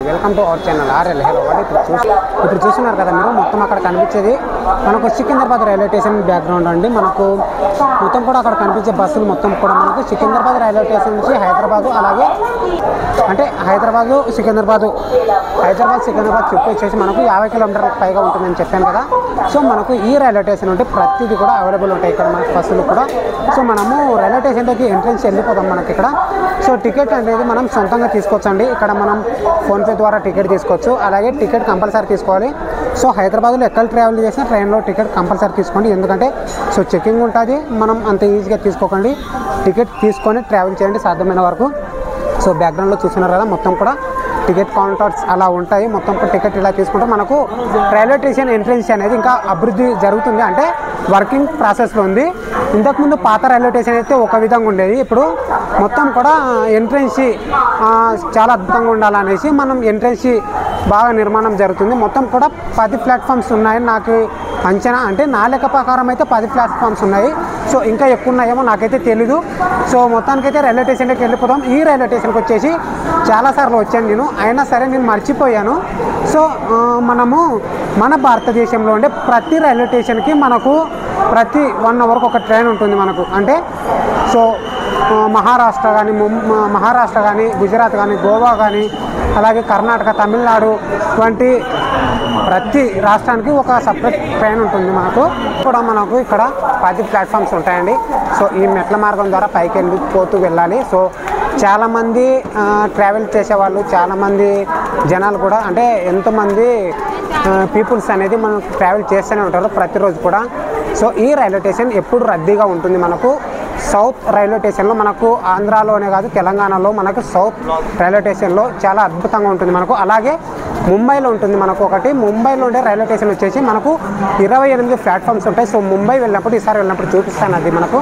Welcome to our channel RL hello. ఇప్పుడు చూస్తున్నారు కదా మీరు, మొత్తం అక్కడ కనిపించేది మనకు సికింద్రాబాద్ రైల్వే స్టేషన్ బ్యాక్గ్రౌండ్ అండి. మనకు మొత్తం కూడా అక్కడ కనిపించే బస్సులు మొత్తం కూడా మనకు సికింద్రాబాద్ రైల్వే స్టేషన్ నుంచి హైదరాబాదు, అలాగే అంటే హైదరాబాద్ సికింద్రాబాద్ చుట్టూ వచ్చేసి మనకు 50 కిలోమీటర్లకు పైగా ఉంటుందని చెప్పాను కదా. సో మనకు ఈ రైల్వే స్టేషన్ ఉంటే ప్రతిదీ కూడా అవైలబుల్ ఉంటాయి ఇక్కడ మనకు బస్సులు కూడా. సో మనము రైల్వే స్టేషన్లోకి ఎంట్రెన్స్ వెళ్ళిపోతాం మనకి ఇక్కడ. సో టికెట్ అనేది మనం సొంతంగా తీసుకోవచ్చండి. ఇక్కడ మనం ఫోన్పే ద్వారా టికెట్ తీసుకోవచ్చు, అలాగే టికెట్ కంపల్సరీ తీసుకోవాలి. సో హైదరాబాద్లో ఎక్కడ ట్రావెల్ చేసినా ట్రైన్లో టికెట్ కంపల్సరీ తీసుకోండి, ఎందుకంటే సో చెకింగ్ ఉంటుంది. మనం అంత ఈజీగా తీసుకోకండి, టికెట్ తీసుకొని ట్రావెల్ చేయండి సాధ్యమైన వరకు. సో బ్యాక్గ్రౌండ్లో చూస్తున్నారు కదా, మొత్తం కూడా టికెట్ కౌంటర్స్ అలా ఉంటాయి. మొత్తం టికెట్ ఇలా తీసుకుంటే మనకు రైల్వే స్టేషన్ ఎంట్రెన్స్ అనేది ఇంకా అభివృద్ధి జరుగుతుంది, అంటే వర్కింగ్ ప్రాసెస్లో ఉంది. ఇంతకుముందు పాత రైల్వే స్టేషన్ అయితే ఒక విధంగా ఉండేది, ఇప్పుడు మొత్తం కూడా ఎంట్రెన్స్ చాలా అద్భుతంగా ఉండాలనేసి మనం ఎంట్రెన్స్ బాగా నిర్మాణం జరుగుతుంది. మొత్తం కూడా 10 ప్లాట్ఫామ్స్ ఉన్నాయని నాకు అంచనా, అంటే నా లెక్క ప్రకారం అయితే 10 ప్లాట్ఫామ్స్ ఉన్నాయి. సో ఇంకా ఎక్కువ ఉన్నాయేమో నాకైతే తెలీదు. సో మొత్తానికైతే రైల్వే స్టేషన్కి వెళ్ళిపోతాం. ఈ రైల్వే స్టేషన్కి వచ్చేసి చాలాసార్లు వచ్చాను నేను, అయినా సరే నేను మర్చిపోయాను. సో మనము మన భారతదేశంలో ఉండే ప్రతి రైల్వే స్టేషన్కి మనకు ప్రతి 1 అవర్కి ఒక ట్రైన్ ఉంటుంది మనకు. అంటే సో మహారాష్ట్ర కానీ గుజరాత్ కానీ గోవా కానీ అలాగే కర్ణాటక, తమిళనాడు వంటి ప్రతి రాష్ట్రానికి ఒక సపరేట్ ట్రైన్ ఉంటుంది మనకు. కూడా మనకు ఇక్కడ 10 ప్లాట్ఫామ్స్ ఉంటాయండి. సో ఈ మెట్ల మార్గం ద్వారా పైకి వెళ్ళిపోతూ వెళ్ళాలి. సో చాలామంది ట్రావెల్ చేసేవాళ్ళు, చాలామంది జనాలు కూడా, అంటే ఎంతోమంది పీపుల్స్ అనేది మనం ట్రావెల్ చేస్తూనే ఉంటారు ప్రతిరోజు కూడా. సో ఈ రైల్వే స్టేషన్ ఎప్పుడు రద్దీగా ఉంటుంది మనకు. సౌత్ రైల్వే స్టేషన్లో మనకు ఆంధ్రాలోనే కాదు తెలంగాణలో మనకు సౌత్ రైల్వే స్టేషన్లో చాలా అద్భుతంగా ఉంటుంది మనకు. అలాగే ముంబైలో ఉంటుంది మనకు ఒకటి. ముంబైలో ఉండే రైల్వే స్టేషన్ వచ్చేసి మనకు 28 ప్లాట్ఫామ్స్ ఉంటాయి. సో ముంబై వెళ్ళినప్పుడు, ఈసారి వెళ్ళినప్పుడు చూపిస్తాను అది మనకు.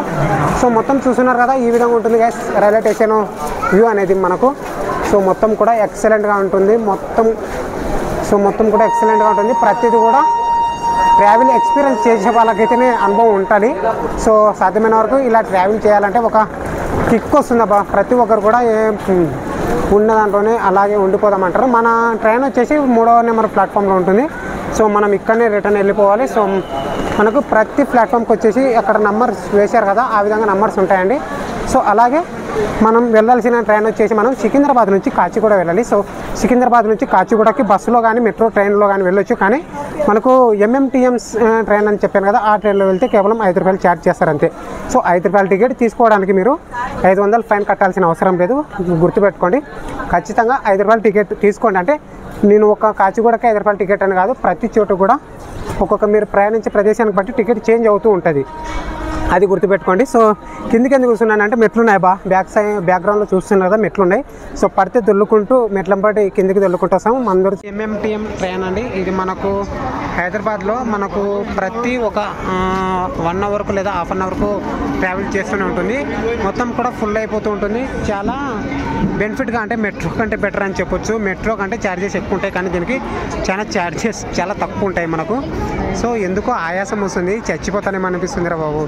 సో మొత్తం చూస్తున్నారు కదా, ఈ విధంగా ఉంటుంది గైస్ రైల్వే స్టేషన్ వ్యూ అనేది మనకు. సో మొత్తం కూడా ఎక్సలెంట్గా ఉంటుంది మొత్తం కూడా ఎక్సలెంట్గా ఉంటుంది. ప్రతిదీ కూడా ట్రావెల్ ఎక్స్పీరియన్స్ చేసే వాళ్ళకైతేనే అనుభవం ఉంటుంది. సో సాధ్యమైన వరకు ఇలా ట్రావెల్ చేయాలంటే ఒక కిక్ వస్తుంది ప్రతి ఒక్కరు కూడా ఉన్న దాంట్లోనే అలాగే ఉండిపోదామంటారు. మన ట్రైన్ వచ్చేసి 3వ నెంబర్ ప్లాట్ఫామ్లో ఉంటుంది. సో మనం ఇక్కడనే రిటర్న్ వెళ్ళిపోవాలి. సో మనకు ప్రతి ప్లాట్ఫామ్కి వచ్చేసి అక్కడ నంబర్స్ వేశారు కదా, ఆ విధంగా నంబర్స్ ఉంటాయండి. సో అలాగే మనం వెళ్ళాల్సిన ట్రైన్ వచ్చేసి మనం సికింద్రాబాద్ నుంచి కాచిగూడ వెళ్ళాలి. సో సికింద్రాబాద్ నుంచి కాచిగూడకి బస్సులో కానీ మెట్రో ట్రైన్లో కానీ వెళ్ళొచ్చు. కానీ మనకు ఎంఎంటీఎంస్ ట్రైన్ అని చెప్పాను కదా, ఆ ట్రైన్లో వెళ్తే కేవలం 5 రూపాయలు ఛార్జ్ చేస్తారు అంతే. సో 5 రూపాయల టికెట్ తీసుకోవడానికి మీరు 500 ఫైన్ కట్టాల్సిన అవసరం లేదు, గుర్తుపెట్టుకోండి. ఖచ్చితంగా 5 రూపాయల టికెట్ తీసుకోండి. అంటే నేను ఒక కాచిగూడకి 5 రూపాయల టికెట్ అని కాదు, ప్రతి చోటు కూడా ఒక్కొక్క మీరు ప్రయాణించే ప్రదేశానికి బట్టి టికెట్ చేంజ్ అవుతూ ఉంటుంది, అది గుర్తుపెట్టుకోండి. సో కిందికి ఎందుకు కూర్చున్నానంటే మెట్లు ఉన్నాయి బ్యాక్గ్రౌండ్లో చూస్తున్నారు కదా, మెట్లు ఉన్నాయి. సో పడితే దొల్లుకుంటూ మెట్లంపాటి కిందికి దొల్లుకుంటూ వస్తాము. మందూరు ఎంఎంటీఎం ట్రైన్ అండి ఇది. మనకు హైదరాబాద్లో మనకు ప్రతి ఒక 1 అవర్కు లేదా హాఫ్ అన్ అవర్కు ట్రావెల్ చేస్తూనే ఉంటుంది. మొత్తం కూడా ఫుల్ అయిపోతూ ఉంటుంది. చాలా బెనిఫిట్గా, అంటే మెట్రో కంటే బెటర్ అని చెప్పొచ్చు. మెట్రో కంటే ఛార్జెస్ ఎక్కువ ఉంటాయి, కానీ దీనికి ఛార్జెస్ చాలా తక్కువ ఉంటాయి మనకు. సో ఎందుకో ఆయాసం వస్తుంది, చచ్చిపోతానేమో అనిపిస్తుందిరా బాబు.